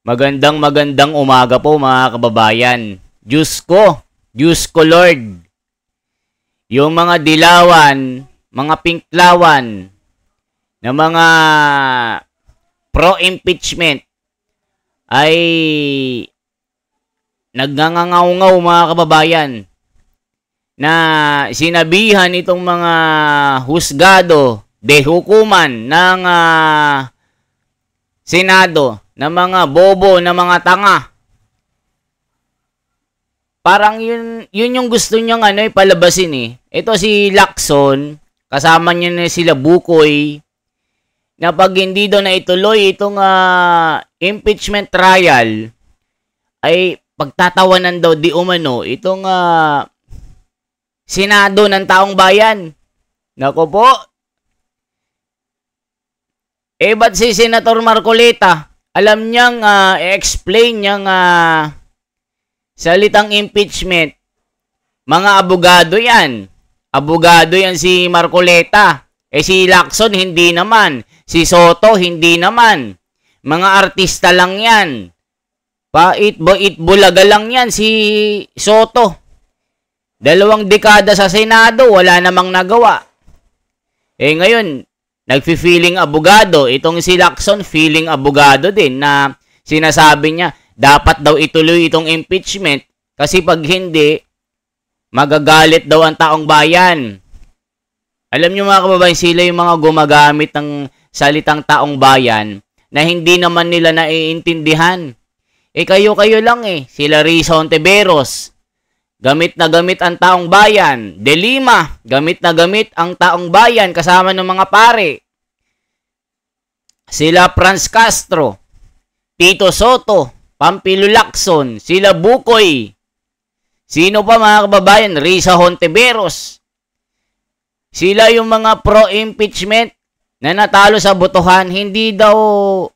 Magandang umaga po mga kababayan. Diyos ko Lord. Yung mga dilawan, mga pinklawan, na mga pro-impeachment ay nagngangangaw-ngaw mga kababayan na sinabihan itong mga husgado de hukuman ng Senado na mga bobo, na mga tanga. Parang yun yung gusto niyang palabasin eh. Ito si Lacson, kasama niya na sila Bukoy, na pag hindi daw na ituloy itong impeachment trial, ay pagtatawanan daw di umano itong Senado ng taong bayan. Nako po. Ba't si Senator Marcoleta, alam niyang i-explain niyang salitang impeachment. Mga abogado yan. Abogado yan si Marcoleta. Si Lacson, hindi naman. Si Soto, hindi naman. Mga artista lang yan. Bulaga lang yan si Soto. 2 dekada sa Senado, wala namang nagawa. Ngayon, nagfi-feeling abogado. Itong si Lacson, feeling abogado din na sinasabi niya, dapat daw ituloy itong impeachment kasi pag hindi, magagalit daw ang taong bayan. Alam niyo mga kababayan, sila yung mga gumagamit ng salitang taong bayan na hindi naman nila naiintindihan. Kayo-kayo lang Sila Risa Hontiveros, gamit na gamit ang taong bayan. De Lima, gamit na gamit ang taong bayan kasama ng mga pare. Sila Franz Castro, Tito Soto, Pampilo Lacson, sila Bukoy. Sino pa mga kababayan? Risa Hontiveros. Sila yung mga pro-impeachment na natalo sa botohan, hindi daw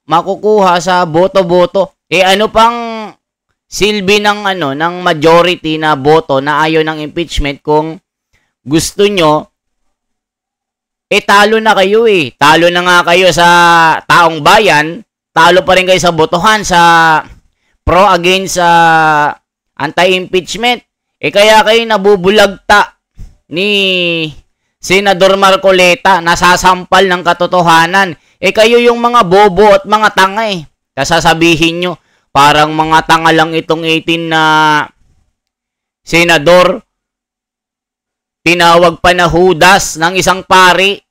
makukuha sa boto-boto. Ano pang silbi ng ng majority na boto na ayaw ng impeachment kung gusto nyo, talo na kayo Talo na nga kayo sa taong bayan, talo pa rin kayo sa botohan, sa pro against sa anti-impeachment. Kaya kayo nabubulagta ni Senador Marcoleta, nasasampal ng katotohanan. Kayo yung mga bobo at mga tanga Sasabihin nyo, parang mga tanga lang itong 18 na senador. Tinawag pa na Judas ng isang pari.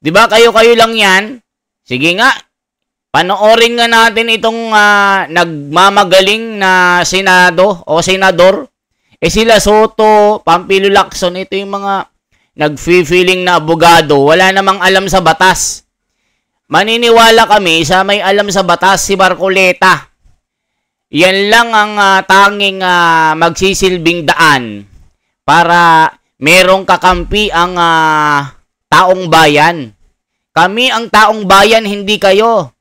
Di ba kayo-kayo lang yan? Sige nga, panoorin nga natin itong nagmamagaling na Senado o senador. Sila Soto, Pampilo Lacson, ito yung mga nag-feeling na abogado, wala namang alam sa batas. Maniniwala kami sa may alam sa batas, si Marcoleta. Yan lang ang tanging magsisilbing daan para merong kakampi ang taong bayan. Kami ang taong bayan, hindi kayo.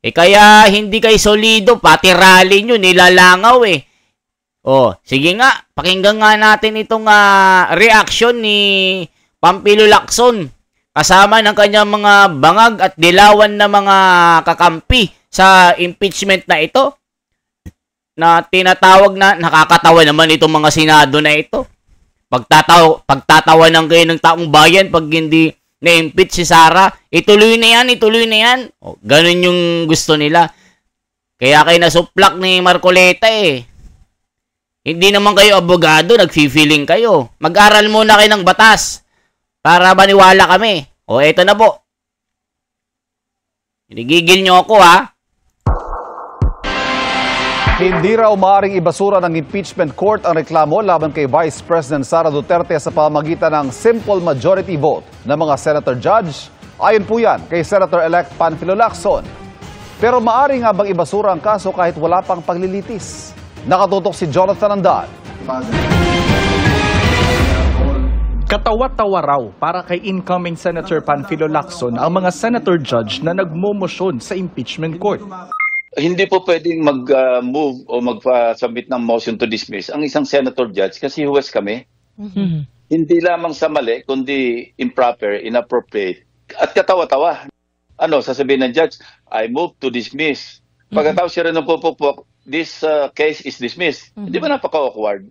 Kaya hindi kayo solido, pati rally nyo, nilalangaw sige nga, pakinggan nga natin itong reaction ni Pampilo Lacson kasama ng kanyang mga bangag at dilawan na mga kakampi sa impeachment na ito, na tinatawag na nakakatawa naman itong mga Senado na ito. Pagtatawanan kayo ng taong bayan pag hindi na-impeach si Sara, ituloy na yan. Ganun yung gusto nila. Kaya kayo nasuplak ni Marcoleta Hindi naman kayo abogado, nagfi-feeling kayo. Mag-aral muna kayo ng batas para maniwala kami. Eto na po. Hinigigil nyo ako Hindi raw maaaring ibasura ng impeachment court ang reklamo laban kay Vice President Sara Duterte sa pamamagitan ng simple majority vote ng mga senator judge. Ayon po yan kay Senator-elect Panfilo Lacson. Pero maaari nga bang ibasura ang kaso kahit wala pang paglilitis? Nakatutok si Jonathan Andan. Katawa-tawa raw para kay incoming Senator Panfilo Lacson ang mga senator judge na nagmomosyon sa impeachment court. Hindi po pwedeng mag-move o mag-submit ng motion to dismiss ang isang senator judge kasi huwes kami. Hindi lamang sa mali, kundi improper, inappropriate. At katawa-tawa. Sasabihin ng judge, I move to dismiss. Pagkatapos siya rin napupukpok, this case is dismissed. Di ba napaka-awkward?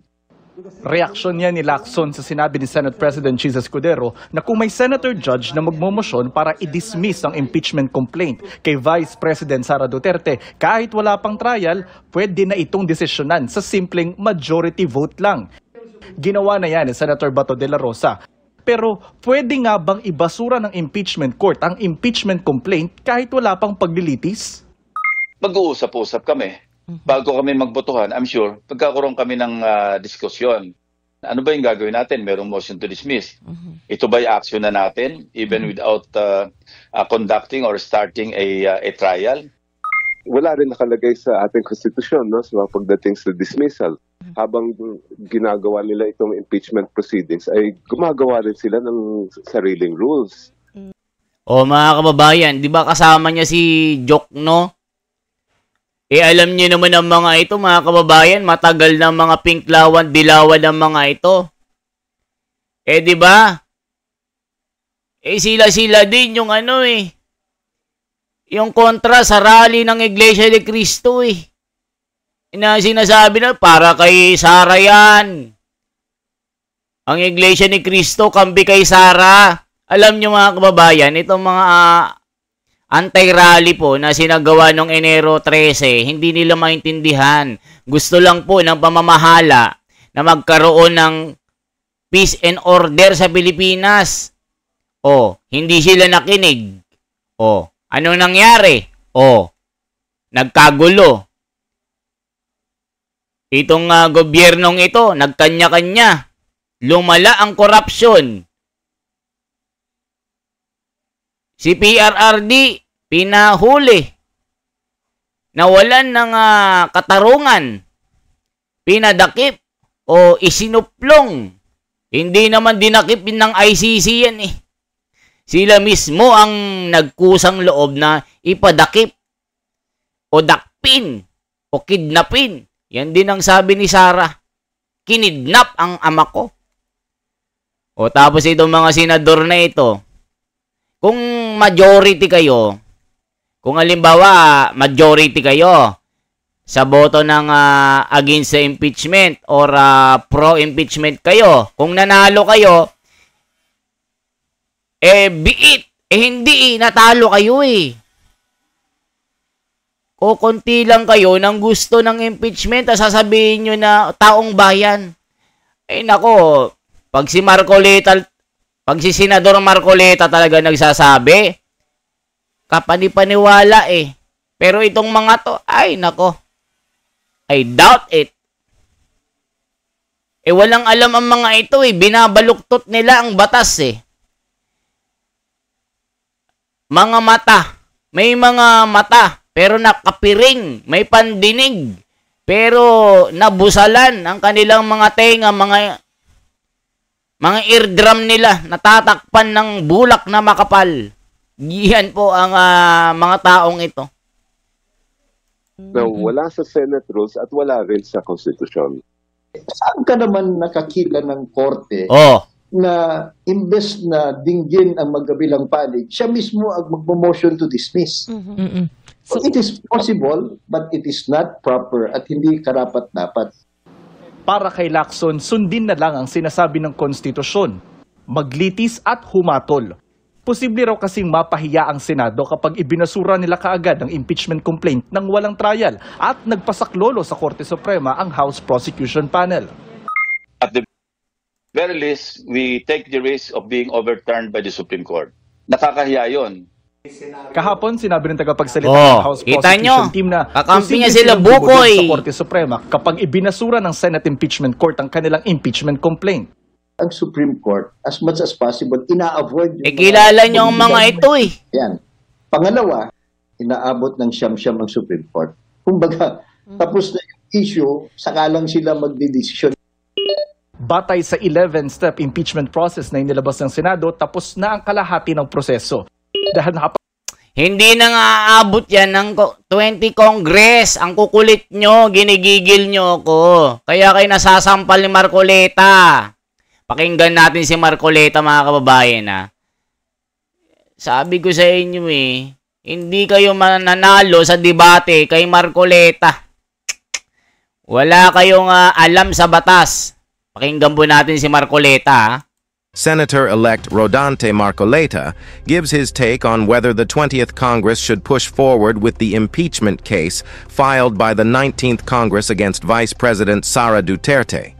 Reaksyon niya ni Lacson sa sinabi ni Senate President Chis Escudero na kung may senator judge na magmomosyon para i-dismiss ang impeachment complaint kay Vice President Sara Duterte, kahit wala pang trial, pwede na itong desisyonan sa simpleng majority vote lang. Ginawa na yan ni Senator Bato de la Rosa. Pero pwede nga bang ibasura ng impeachment court ang impeachment complaint kahit wala pang paglilitis? Mag-uusap-usap kami. Bago kami magbotohan, I'm sure, pagkakaroon kami ng diskusyon. Ano ba yung gagawin natin? Merong motion to dismiss. Ito ba yung action na natin, even without conducting or starting a trial? Wala rin nakalagay sa ating konstitusyon, no, sa pagdating sa dismissal. Habang ginagawa nila itong impeachment proceedings, ay gumagawa rin sila ng sariling rules. O mga kababayan, di ba kasama niya si Jokno? Alam niyo naman ang mga ito, mga kababayan, matagal na mga pinklawan, dilawan ng mga ito. Di ba? Sila-sila din yung yung kontra sa rally ng Iglesia de Cristo na sinasabi na para kay Sara yan. Ang Iglesia ni Cristo, kambi kay Sara. Alam niyo mga kababayan, itong mga anti-rally po na sinagawa noong Enero 13, hindi nila maintindihan. Gusto lang po ng pamamahala na magkaroon ng peace and order sa Pilipinas. Hindi sila nakinig. Anong nangyari? Nagkagulo. Itong gobyernong ito, nagkanya-kanya. Lumala ang korupsyon. Si PRRD, pinahuli. Nawalan ng katarungan. Pinadakip o isinuplong. Hindi naman dinakip ng ICC yan Sila mismo ang nagkusang loob na ipadakip o dakpin o kidnapin. Yan din ang sabi ni Sara. Kinidnap ang ama ko. Tapos itong mga senador na ito, kung majority kayo, kung halimbawa majority kayo sa boto ng against sa impeachment or pro-impeachment kayo, kung nanalo kayo, biit. Hindi natalo kayo Kukunti lang kayo ng gusto ng impeachment at sasabihin nyo na taong bayan. Nako, pag si Senador Marcoleta talaga nagsasabi, kapanipaniwala Pero itong mga to, nako, I doubt it. Walang alam ang mga ito binabaluktot nila ang batas Mga mata, may mga mata, pero nakapiring, may pandinig, pero nabusalan ang kanilang mga tenga, mga eardrum nila, natatakpan ng bulak na makapal. Yan po ang mga taong ito. Na wala sa Senate rules at wala rin sa konstitusyon. Saan ka naman nakakita ng korte na imbes na dinggin ang magkabilang panig, siya mismo ang magmo-motion to dismiss? So it is possible, but it is not proper at hindi karapat-dapat. Para kay Lacson, sundin na lang ang sinasabi ng konstitusyon. Maglitis at humatol. Posible raw kasing mapahiya ang Senado kapag ibinasura nila kaagad ang impeachment complaint ng walang trial at nagpasaklolo sa Korte Suprema ang House Prosecution Panel. At the very least, we take the risk of being overturned by the Supreme Court. Nakakahiya yun. Kahapon, sinabi ng tagapagsalita ng House Prosecution Team na kakampi niya sila Bukoy sa Korte Suprema kapag ibinasura ng Senate Impeachment Court ang kanilang impeachment complaint. Ang Supreme Court, as much as possible, ina-avoid yung kilala niyo ang mga ito Yan. Pangalawa, inaabot ng siyam-siyam ang Supreme Court. Kumbaga, tapos na yung issue, saka lang sila magdidesisyon. Batay sa 11-step impeachment process na inilabas ng Senado, tapos na ang kalahati ng proseso. Dahil hindi na nga aabot yan ng 20 Congress. Ang kukulit nyo, ginigigil nyo ako. Kaya kayo nasasampal ni Marcoleta. Pakinggan natin si Marcoleta, mga kababayan. Sabi ko sa inyo hindi kayo mananalo sa debate kay Marcoleta. Wala kayong alam sa batas. Pakinggan po natin si Marcoleta. Senator-elect Rodante Marcoleta gives his take on whether the 20th Congress should push forward with the impeachment case filed by the 19th Congress against Vice President Sara Duterte.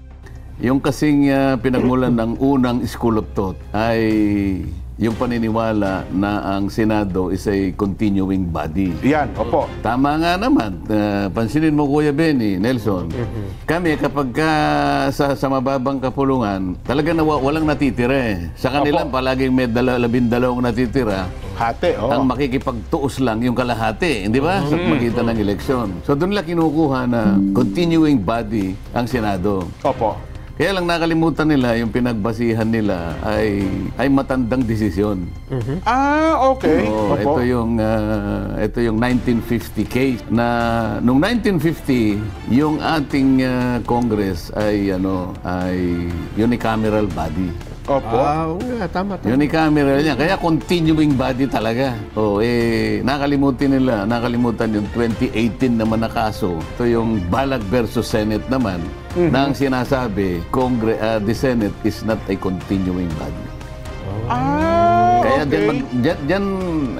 Yung kasing pinagmulan ng unang school of thought ay yung paniniwala na ang Senado is a continuing body. Yan, opo. Tama nga naman. Pansinin mo, Kuya Benny, Nelson, kami kapag sa mababang kapulungan, talaga walang natitira eh. Sa kanilang palaging may 12 natitira. Hati, oh. Ang makikipagtuos lang yung kalahati, hindi ba? Sa magitan ng eleksyon. So doon lang kinukuha na continuing body ang Senado. Opo. Kaya lang nakalimutan nila yung pinagbasihan nila ay matandang desisyon. Okay. Oh, ito yung 1950 case na noong 1950 yung ating Congress ay unicameral body. Opo. Tama. Unicameral niya. Kaya continuing body talaga. Nakalimutan yung 2018 naman na kaso. Ito yung Balag versus Senate naman na ang sinasabi, the Senate is not a continuing body. Kaya okay.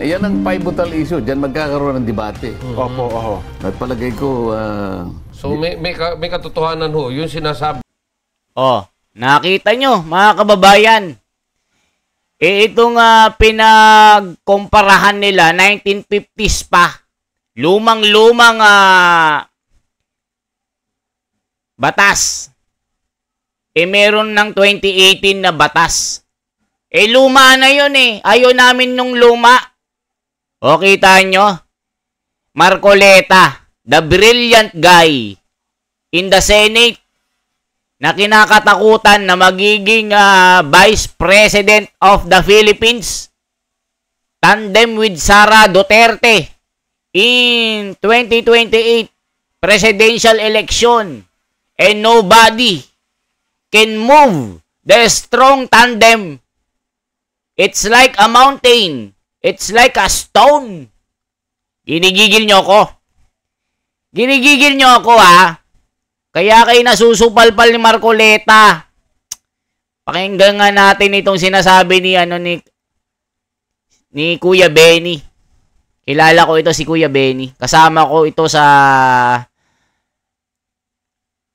Yan ang pivotal issue. Diyan magkakaroon ng debate. Opo. At palagay ko... So may katotohanan ho, yung sinasabi. Nakita nyo, mga kababayan. Itong pinagkumparahan nila, 1950s pa. Lumang-lumang batas. Meron ng 2018 na batas. Luma na yun eh. Ayaw namin nung luma. Kita nyo? Marcoleta, the brilliant guy in the Senate, na kinakatakutan na magiging Vice President of the Philippines, tandem with Sara Duterte in 2028 presidential election, and nobody can move the strong tandem. It's like a mountain. It's like a stone. Ginigigil nyo ako. Ginigigil nyo ako, ha? Kaya kayo nasusupalpal ni Marcoleta. Pakinggan nga natin itong sinasabi ni Kuya Benny. Kilala ko ito si Kuya Benny. Kasama ko ito sa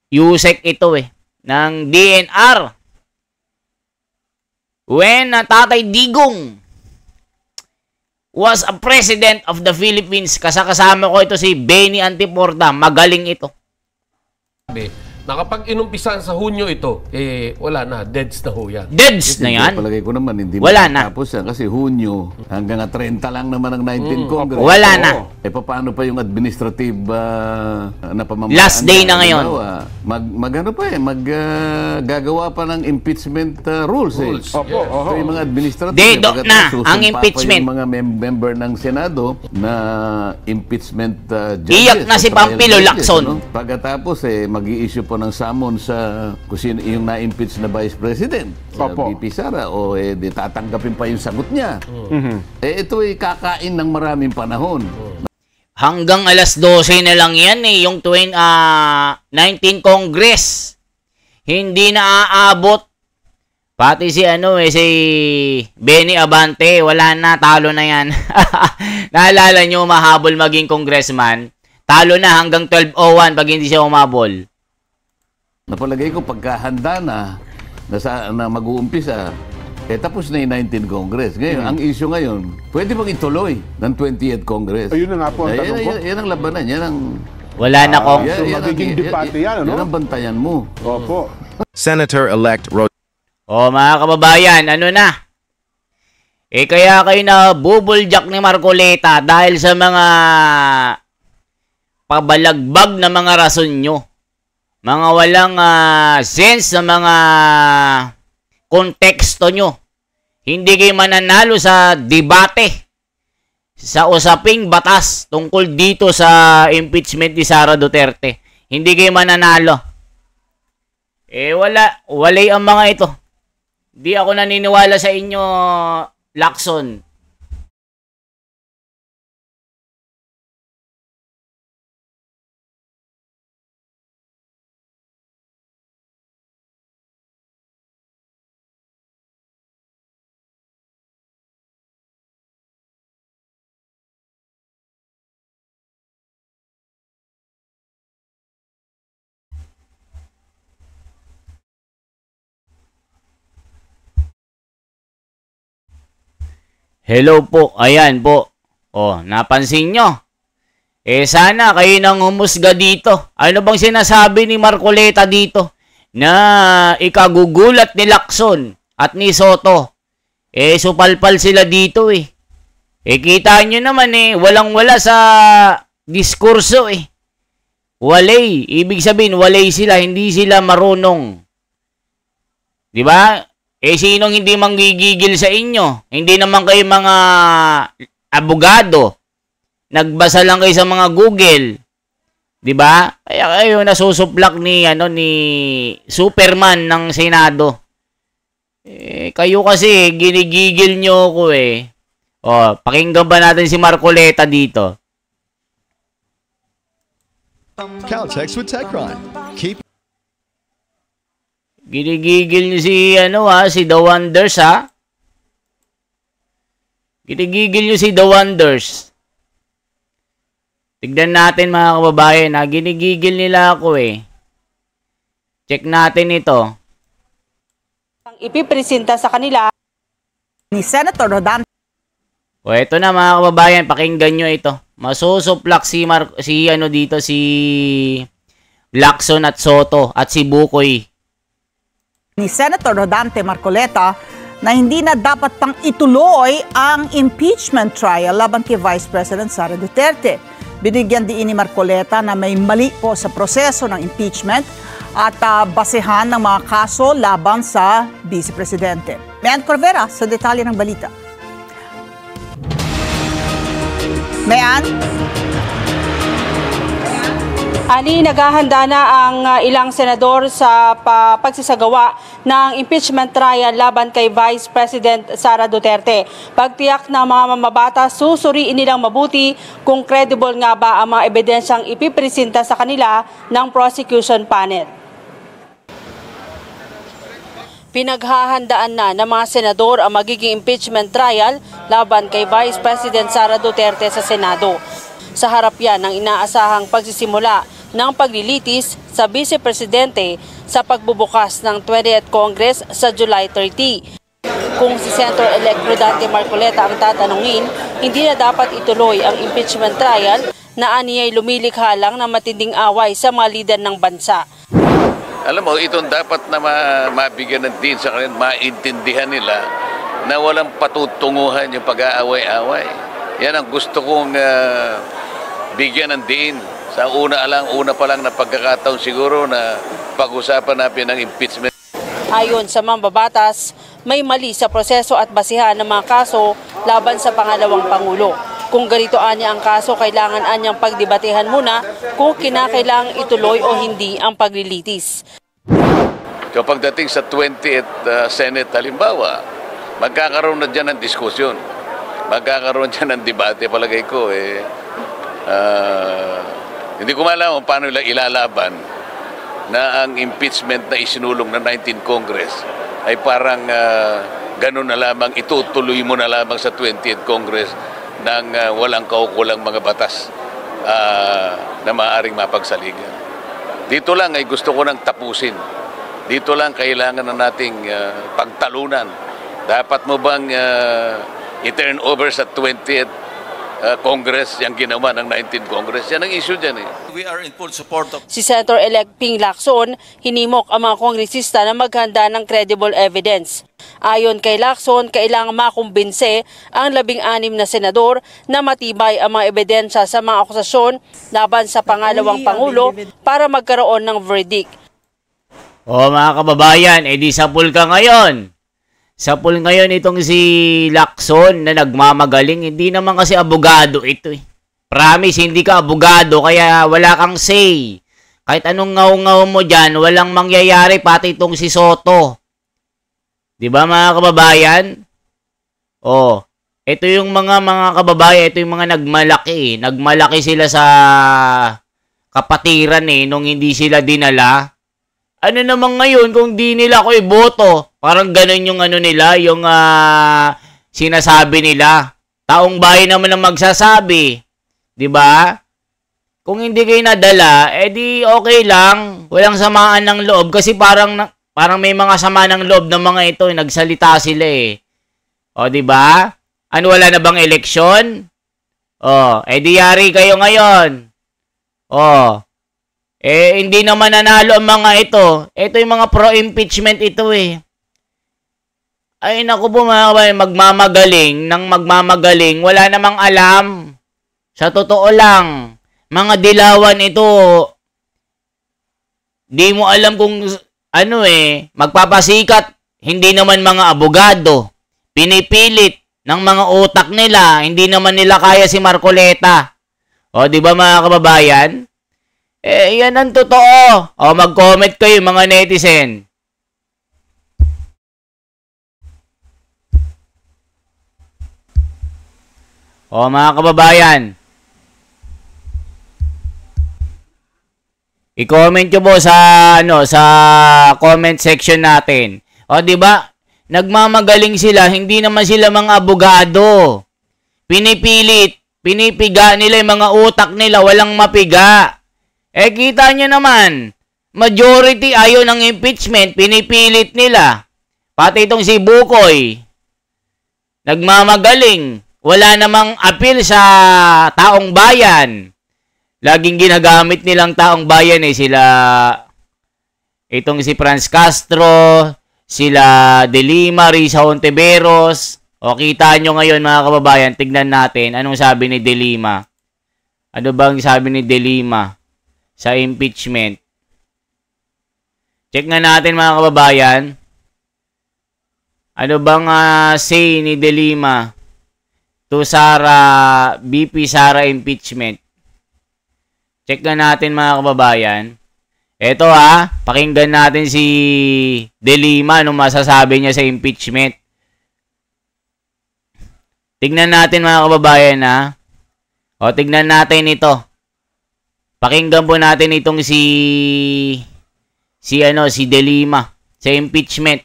USEC ito ng DNR. When Tatay Digong was a president of the Philippines, kasama ko ito si Benny Antiporta. Magaling ito. Na kapag inumpisan sa Hunyo ito, wala na, deads na ho yan. Deads na yan? Palagay ko naman, hindi wala na. Tapos yan, kasi Hunyo, hanggang 30 lang naman ang 19 Congress. Wala na. Paano pa yung administrative na pamamaraan? Last day na ngayon. Gagawa pa ng impeachment rules. Opo. So yung mga administrative. Dedo na ang impeachment. Yung mga member ng Senado na impeachment judges. Iyak na si Pampilo Lacson. Pagkatapos, mag-i-issue po ng summon sa kung sino yung na-impeach na Vice President, sa VP Sara, tatanggapin pa yung sagot niya. Ito ay kakain ng maraming panahon. Hanggang alas 12 na lang yan yung 19 Congress. Hindi na aabot. Pati si si Benny Abante, wala na, talo na yan. Naalala nyo, mahabol maging congressman. Talo na hanggang 12:01 pag hindi siya umabol. Napalagay ko pagkahanda na mag-uumpisa, tapos na yung 19 Congress. Ngayon, ang issue ngayon, pwede bang ituloy ng 20th Congress? Ayun na nga po ang tanong ko. Yan ang labanan, yan ang... Wala na kong... So magiging debate yan, ano? Yan ang bantayan mo. Opo. Senator-elect mga kababayan, na? Kaya kayo na bubuljak ni Marcoleta dahil sa mga pabalagbag na mga rason nyo. Mga walang sense na mga konteksto nyo. Hindi kayo mananalo sa debate, sa usaping batas tungkol dito sa impeachment ni Sara Duterte. Hindi kayo mananalo. Walay ang mga ito. Di ako naniniwala sa inyo, Lacson. Hello po. Ayan po. Oh, napansin nyo. Sana kayo nang humusga dito. Ano bang sinasabi ni Marcoleta dito? Na ikagugulat ni Lacson at ni Soto. Supalpal sila dito eh. Kita nyo naman walang-wala sa diskurso eh. Walay. Ibig sabihin, walay sila. Hindi sila marunong. Diba? Sinong hindi manggigigil sa inyo? Hindi naman kayo mga abogado. Nagbasa lang kayo sa mga Google. 'Di ba? Kaya kayo nasusuplak ni Superman ng Senado. Kayo kasi ginigigil nyo ko eh. Pakinggan ba natin si Marcoleta dito? Caltex with TechCrime. Keep Ginigigil nyo si The Wonders, ha? Ginigigil nyo si The Wonders. Tignan natin, mga kababayan, ha? Ginigigil nila ako, eh. Check natin ito. Ang ipipresenta sa kanila ni Senator Rodante. Ito na, mga kababayan, pakinggan nyo ito. Masusuplak si Lacson at Soto at si Bukoy. Ni Senator Rodante Marcoleta na hindi na dapat pang ituloy ang impeachment trial laban kay Vice President Sara Duterte. Binigyan din ni Marcoleta na may mali po sa proseso ng impeachment at basehan ng mga kaso laban sa Vice Presidente. Mayan Corvera sa detalye ng balita. Mayan? Ani, naghahanda na ang ilang senador sa pagsasagawa ng impeachment trial laban kay Vice President Sara Duterte. Pagtiyak ng mga mamabata, susuriin nilang mabuti kung credible nga ba ang mga ebidensyang ipipresenta sa kanila ng prosecution panel. Pinaghahandaan na ng mga senador ang magiging impeachment trial laban kay Vice President Sara Duterte sa Senado. Sa harap yan ng inaasahang pagsisimula ng paglilitis sa Vice Presidente sa pagbubukas ng 20th Congress sa July 30. Kung si Senator-elect Rodante Marcoleta ang tatanungin, hindi na dapat ituloy ang impeachment trial na aniyay lumilikha lang ng matinding away sa mga lider ng bansa. Alam mo, itong dapat na mabigyan ng din sa kanila, maintindihan nila na walang patutunguhan yung pag-aaway-away. Yan ang gusto kong bigyan ng din. Sa una pa lang na pagkakataon siguro na pag-usapan natin ng impeachment. Ayon sa mambabatas, may mali sa proseso at basihan ng mga kaso laban sa pangalawang Pangulo. Kung ganito anya ang kaso, kailangan anyang pagdebatehan muna kung kinakailangang ituloy o hindi ang paglilitis. Kapag dating sa 20th Senate halimbawa, magkakaroon na dyan ng diskusyon. Magkakaroon dyan ng debate, palagay ko hindi ko malaman paano nila ilalaban na ang impeachment na isinulong ng 19th Congress ay parang ganun na lamang, itutuloy mo na lamang sa 20th Congress ng walang kaukulang mga batas na maaaring mapagsaligan. Dito lang ay gusto ko nang tapusin. Dito lang kailangan na nating pagtalunan. Dapat mo bang i-turn over sa 20th Congress yung ginawa ng 19th Congress? Yan ang issue dyan eh. We are in full support of... Si Senator-elect Ping Lacson, hinimok ang mga kongresista na maghanda ng credible evidence. Ayon kay Lacson, kailangang makumbinse ang 16 na senador na matibay ang mga ebidensya sa mga akusasyon laban sa pangalawang Pangulo para magkaroon ng verdict. Mga kababayan, di sapul ka ngayon. Sapul ngayon itong si Lacson na nagmamagaling. Hindi naman kasi abogado ito eh. Promise, hindi ka abogado kaya wala kang say. Kahit anong ngaw-ngaw mo dyan, walang mangyayari pati itong si Soto. Diba mga kababayan? Ito yung mga kababayan, ito yung mga nagmalaki. Nagmalaki sila sa kapatiran nung hindi sila dinala. Ano naman ngayon kung di nila ako iboto? Parang ganun yung nila, yung sinasabi nila. Taong bayan naman ang magsasabi. 'Di ba? Kung hindi kayo nadala, di okay lang. Walang samaan ng loob kasi parang may mga sama ng loob ng mga ito, nagsalita sila eh. 'Di ba? Ano, wala na bang eleksyon? Oh, di yari kayo ngayon. Oh, hindi naman nanalo ang mga ito. Ito yung mga pro-impeachment ito eh. Ay, naku po mga kabayan, magmamagaling, wala namang alam. Sa totoo lang, mga dilawan ito, di mo alam kung ano magpapasikat, hindi naman mga abogado, pinipilit ng mga utak nila, hindi naman nila kaya si Marcoleta. O, di ba mga kababayan? Yan ang totoo. O, mag-comment kayo mga netizen. O, mga kababayan, i-comment nyo po sa sa comment section natin. O, di ba? Nagmamagaling sila, hindi naman sila mga abogado. Pinipiga nila yung mga utak nila, walang mapiga. Kita nyo naman, majority ayaw ng impeachment, pinipilit nila. Pati itong si Bukoy, nagmamagaling, wala namang appeal sa taong bayan. Laging ginagamit nilang taong bayan sila, itong si Franz Castro, sila De Lima, Risa Hontiveros. O, kita nyo ngayon mga kababayan, tignan natin anong sabi ni De Lima. Ano bang sabi ni De Lima sa impeachment? Check nga natin mga kababayan. Ano bang say ni De Lima to BP Sara impeachment? Check nga natin mga kababayan. Eto pakinggan natin si De Lima anong masasabi niya sa impeachment. Tignan natin mga kababayan O, tignan natin ito. Pakinggan po natin itong si De Lima sa impeachment.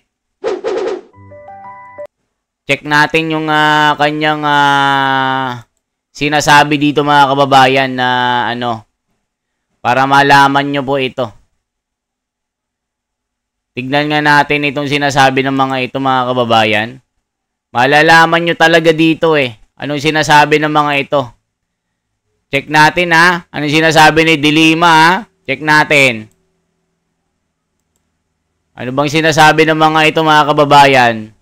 Check natin yung kanyang sinasabi dito mga kababayan na para malaman nyo po ito. Tignan nga natin itong sinasabi ng mga ito mga kababayan. Malalaman nyo talaga dito anong sinasabi ng mga ito. Check natin anong sinasabi ni De Lima Check natin. Ano bang sinasabi ng mga ito mga kababayan?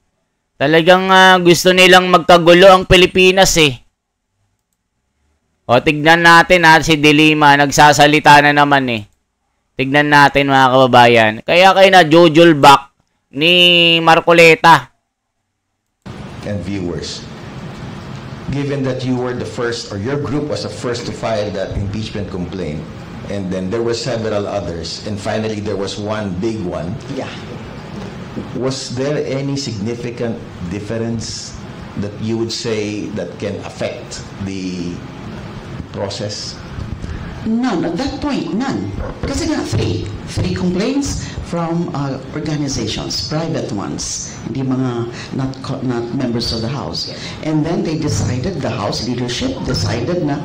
Talagang gusto nilang magkagulo ang Pilipinas O, tignan natin si De Lima, nagsasalita na naman Tignan natin mga kababayan. Kaya kayo na jojol back ni Marcoleta. And viewers, given that you were the first, or your group was the first to file that impeachment complaint, and then there were several others, and finally there was one big one. Yeah. Was there any significant difference that you would say that can affect the process? None. At that point, none. Because I got three complaints from organizations, private ones, hindi mga not members of the House. And then they decided, the House leadership decided na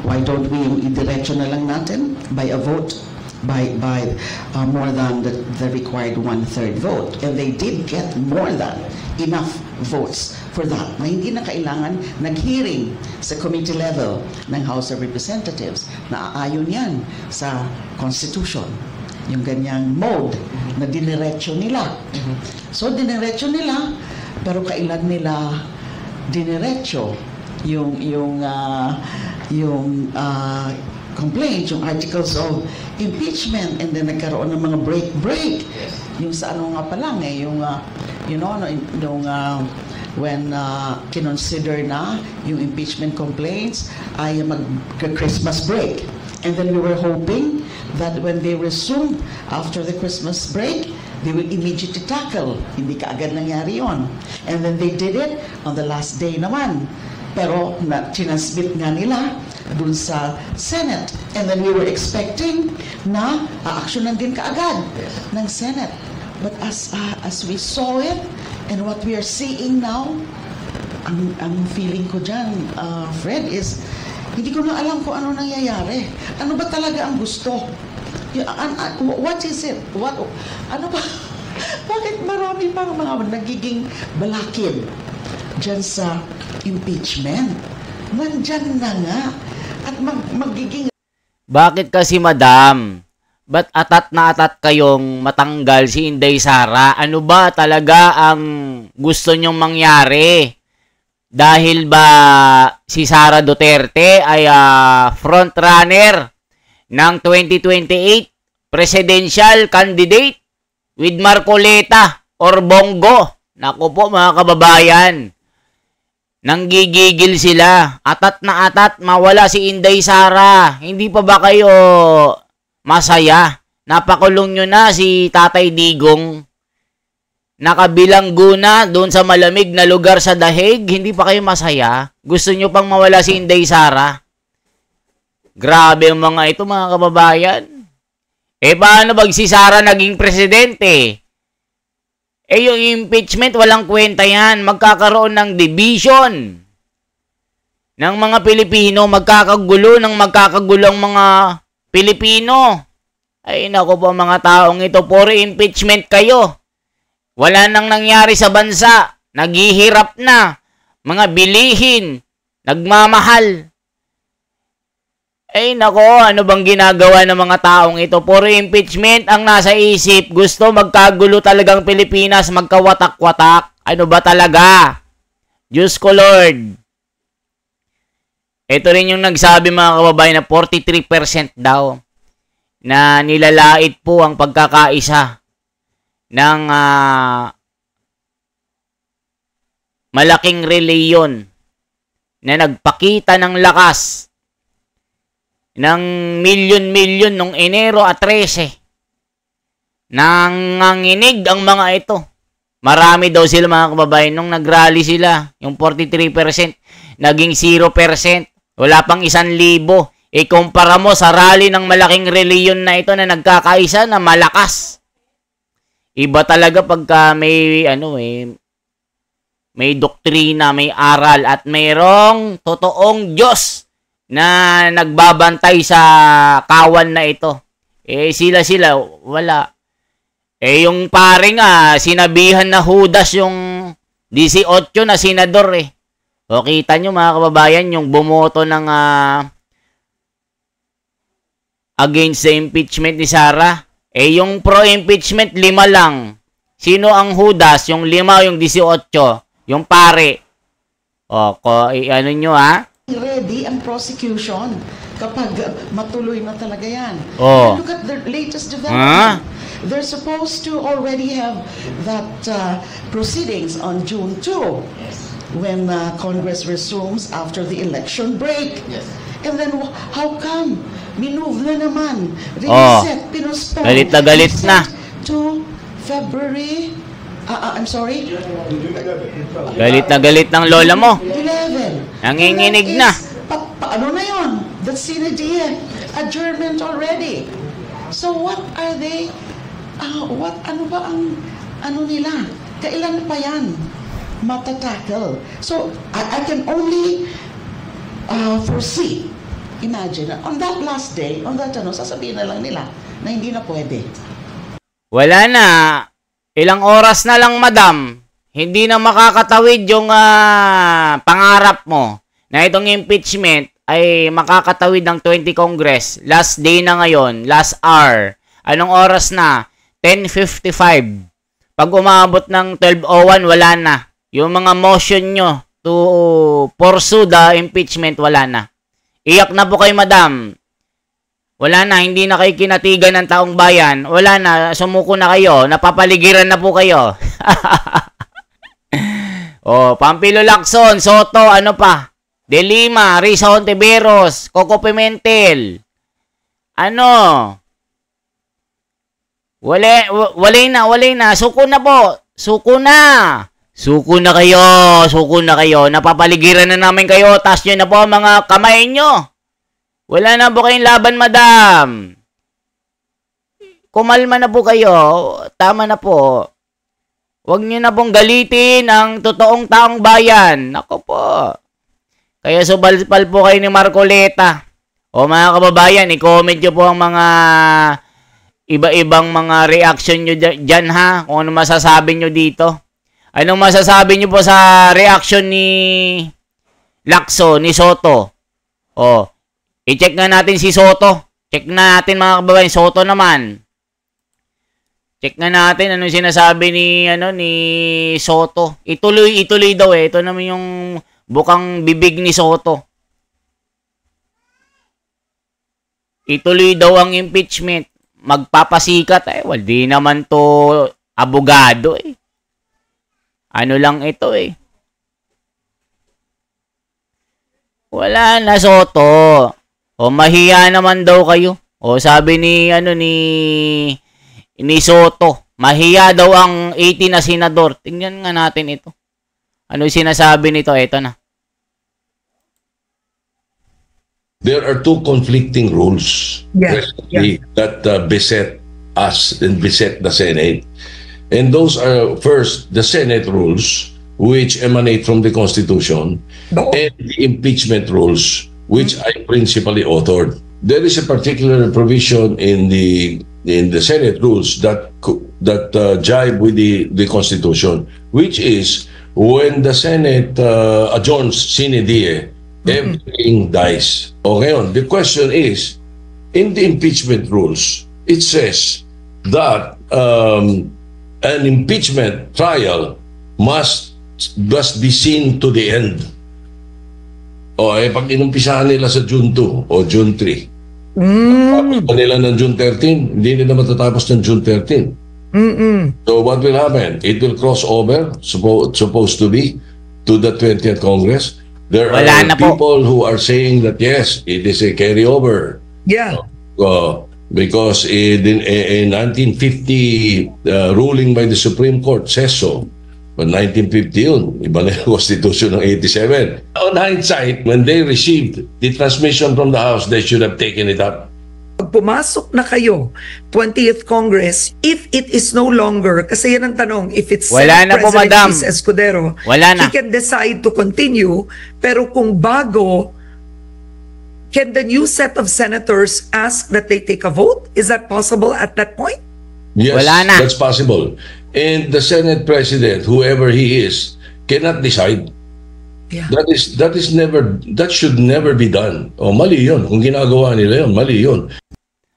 why don't we idiretso na lang natin by a vote by more than the required 1/3 vote. And they did get more than enough votes for that. Na hindi na kailangan nag-hearing sa committee level ng House of Representatives na aayon yan sa Constitution. Yung ganyang mode na diniretso nila. So, diniretso nila, pero kailan nila diniretso yung complaint, yung articles of impeachment, and then nagkaroon ng mga break. Yung sa ano nga pa lang when kinonsider na yung impeachment complaints ay mag-Christmas break. And then we were hoping that when they resumed after the Christmas break, they will immediately tackle. Hindi kaagad nangyari yon. And then they did it on the last day naman. Pero tinasbit nga nila dun sa Senate. And then we were expecting na aaksyonan din kaagad ng Senate. But as we saw it, and what we are seeing now, ang feeling ko dyan, Fred, is hindi ko na alam kung ano nangyayari. Ano ba talaga ang gusto? What is it? Ano ba? Bakit marami pang mga nagiging balakid dyan sa impeachment. Nandyan na nga. At magiging... Bakit kasi, madam? Ba't atat na atat kayong matanggal si Inday Sara? Ano ba talaga ang gusto nyong mangyari? Dahil ba si Sara Duterte ay front-runner ng 2028 presidential candidate with Marcoleta or Bongo? Naku po mga kababayan, nanggigigil sila. Atat na atat, mawala si Inday Sara. Hindi pa ba kayo masaya? Napakulong nyo na si Tatay Digong. Nakabilanggo na doon sa malamig na lugar sa Dahig. Hindi pa kayo masaya? Gusto nyo pang mawala si Inday Sara? Grabe ang mga ito mga kababayan. Paano bag si Sara naging presidente? Yung impeachment, walang kwenta yan. Magkakaroon ng division ng mga Pilipino. Magkakagulo ang mga Pilipino. Ay, naku po mga taong ito. Puro impeachment kayo. Wala nang nangyari sa bansa. Naghihirap na. Mga bilihin. Nagmamahal. Ay, nako, ano bang ginagawa ng mga taong ito? Puro impeachment ang nasa isip. Gusto magkagulo talagang Pilipinas. Magkawatak-watak. Ano ba talaga? Diyos ko, Lord. Ito rin yung nagsabi mga kababayan na 43% daw na nilalait po ang pagkakaisa ng malaking reliyon na nagpakita ng lakas ng milyon-milyon nung Enero at 13. Nanganginig ang mga ito. Marami daw sila mga kababayan nung nagrally sila. Yung 43% naging 0%. Wala pang 1,000. Ikumpara mo sa rally ng malaking reliyon na ito na nagkakaisa na malakas. Iba talaga pagka may may doktrina, may aral at mayroong totoong Diyos na nagbabantay sa kawan na ito. Sila wala. Yung pare nga sinabihan na Judas yung 18 na senador O kita nyo mga kababayan yung bumoto ng against the impeachment ni Sara. Yung pro-impeachment 5 lang. Sino ang Judas? Yung 5, yung 18, yung pare. Ano nyo Ready ang prosecution kapag matuloy na talaga yan. Look at the latest development. They're supposed to already have that proceedings on June 2 when Congress resumes after the election break. And then how come? Minove na naman. Reset, pinospone. Galit na galit na. To February, I'm sorry? Galit na galit ng lola mo. 11. Nanginginig na. Ano na yun? That's CND. Adjournment already. So what are they, ano ba ang, nila? Kailan pa yan matatackle? So, I can only foresee, imagine, on that last day, sasabihin na lang nila na hindi na pwede. Wala na. Ilang oras na lang, madam. Hindi na makakatawid yung pangarap mo na itong impeachment ay makakatawid ng 20 Congress. Last day na ngayon. Last hour. Anong oras na? 10:55. Pag umabot ng 12:01, wala na. Yung mga motion nyo to pursue the impeachment, wala na. Iyak na po kayo, madam. Wala na, hindi na kayo kinatigan ng taong bayan. Wala na, sumuko na kayo. Napapaligiran na po kayo. Pampilo Lacson, Soto, ano pa? De Lima, Risa Hontiveros, Coco Pimentel. Wala na. Suko na po. Suko na. Suko na kayo. Napapaligiran na namin kayo. Taas nyo na po mga kamay nyo. Wala na po kayong laban, madam. Kumalma na po kayo. Tama na po. Huwag nyo na pong galitin ang totoong taong bayan. Ako po. Kaya subalpal po kayo ni Marcoleta. Mga kababayan, i-comment nyo po ang mga iba-ibang mga reaction nyo dyan ha. Kung ano masasabi nyo dito. Anong masasabi nyo po sa reaction ni Lacson ni Soto. Oh, i-check nga natin si Soto. Check na natin mga kababayan, Soto naman. Check nga natin ano sinasabi ni Soto. Ituloy daw eh. Ito naman yung bukang bibig ni Soto. Ituloy daw ang impeachment. Magpapasikat eh. Di naman to abogado eh. Ano lang ito eh. Wala na, Soto. O mahiya naman daw kayo. O sabi ni Soto, mahiya daw ang 80 na senador. Tingnan nga natin ito. Ano sinasabi nito? Ito na. There are two conflicting rules that beset us and beset the Senate. And those are, first, the Senate rules, which emanate from the Constitution, and the impeachment rules, which I principally authored. There is a particular provision in the Senate rules that jibe with the Constitution, which is when the Senate adjourns sine die, everything dies. Okay, the question is, in the impeachment rules, it says that an impeachment trial must be seen to the end. O, pag inumpisahan nila sa June 2 o June 3, tapos pa nila ng June 13, hindi nila matatapos ng June 13. So what will happen? It will cross over, supposed to be, to the 20th Congress. There are people who are saying that yes, it is a carryover. Yeah. Because in 1950 ruling by the Supreme Court says so. But 1950 yun, iba na yung Constitution ng 87. On hindsight, when they received the transmission from the House, they should have taken it up. Pag pumasok na kayo, 20th Congress, if it is no longer, kasi yan ang tanong, if it's President Escudero, he can decide to continue, pero kung bago, can the new set of senators ask that they take a vote? Is that possible at that point? Yes, that's possible. And the Senate President, whoever he is, cannot decide. Yeah. That should never be done. O mali yun. Kung ginagawa nila yun, mali yun.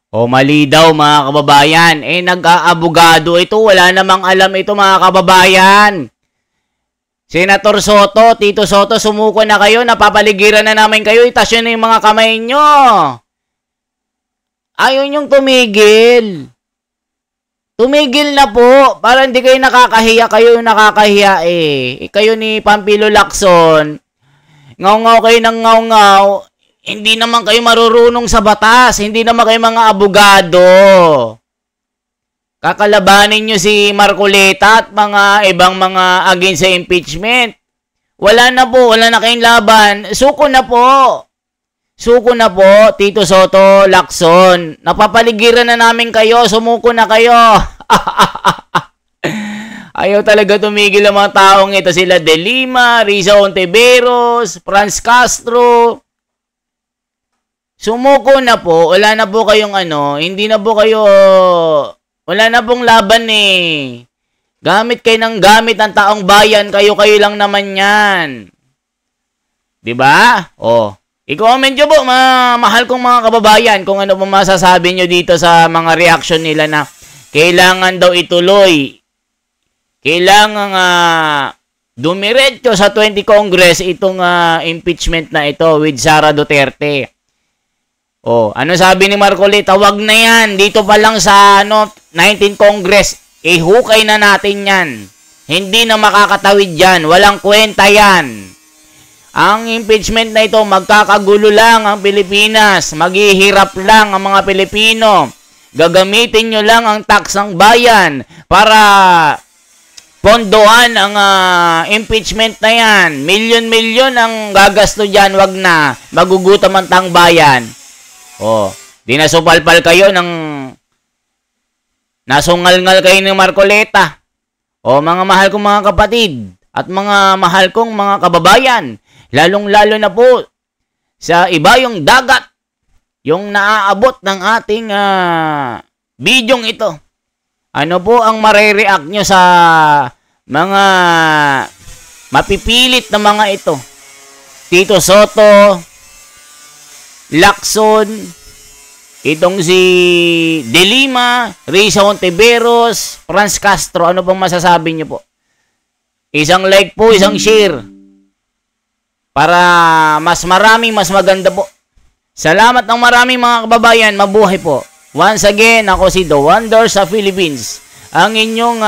O mali daw mga kababayan. Nag-aabogado ito. Wala namang alam ito mga kababayan. Senator Soto, Tito Soto, sumuko na kayo. Napapaligiran na namin kayo. Itasyon na yung mga kamay nyo. Ayaw nyong tumigil. Tumigil na po. Para hindi kayo nakakahiya. Kayo yung nakakahiya eh. Kayo ni Pampilo Lacson. Ngaw-ngaw kayo ng ngaw-ngaw. Hindi naman kayo marurunong sa batas. Hindi naman kayo mga abogado. Kakalabanin nyo si Marcoleta at mga ibang mga against sa impeachment. Wala na po. Wala na kayong laban. Suko na po. Suko na po, Tito Soto, Lacson. Napapaligiran na namin kayo. Sumuko na kayo. Ayaw talaga tumigil ang mga taong ito. Sila De Lima, Riza Ontiveros, Franz Castro. Sumuko na po. Wala na po kayong hindi na po kayo, wala na pong laban eh. Gamit kayo ng gamit ang taong bayan. Kayo-kayo lang naman yan. Diba? I-comment nyo po, mahal kong mga kababayan, kung ano po masasabi nyo dito sa mga reaction nila na kailangan daw ituloy. Kailangan dumiretso sa 20 Congress itong impeachment na ito with Sara Duterte. Ano sabi ni Marcoleta? Wag na yan. Dito pa lang sa 19 Congress, hukay na natin yan. Hindi na makakatawid yan. Walang kwenta yan. Ang impeachment na ito, magkakagulo lang ang Pilipinas. Maghihirap lang ang mga Pilipino. Gagamitin nyo lang ang tax ng bayan para pondohan ang impeachment na yan. Milyon-milyon ang gagasto dyan. Wag na. Magugutom ang tang bayan. Di nasupalpal kayo ng nasungal-ngal kayo ng Marcoleta. Mga mahal kong mga kapatid at mga mahal kong mga kababayan. Lalong-lalo na po sa iba yung dagat, yung naaabot ng ating bidyong ito. Ano po ang marereact nyo sa mga mapipilit na mga ito? Tito Soto, Lacson, itong si De Lima, Risa Ontiveros, Franz Castro, ano bang masasabi niyo po? Isang like po, isang share. Para mas maraming, mas maganda po. Salamat ng maraming mga kababayan, mabuhay po. Once again, ako si The Wonder sa Philippines. Ang inyong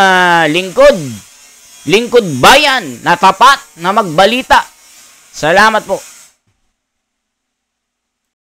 lingkod bayan na tapat na magbalita. Salamat po.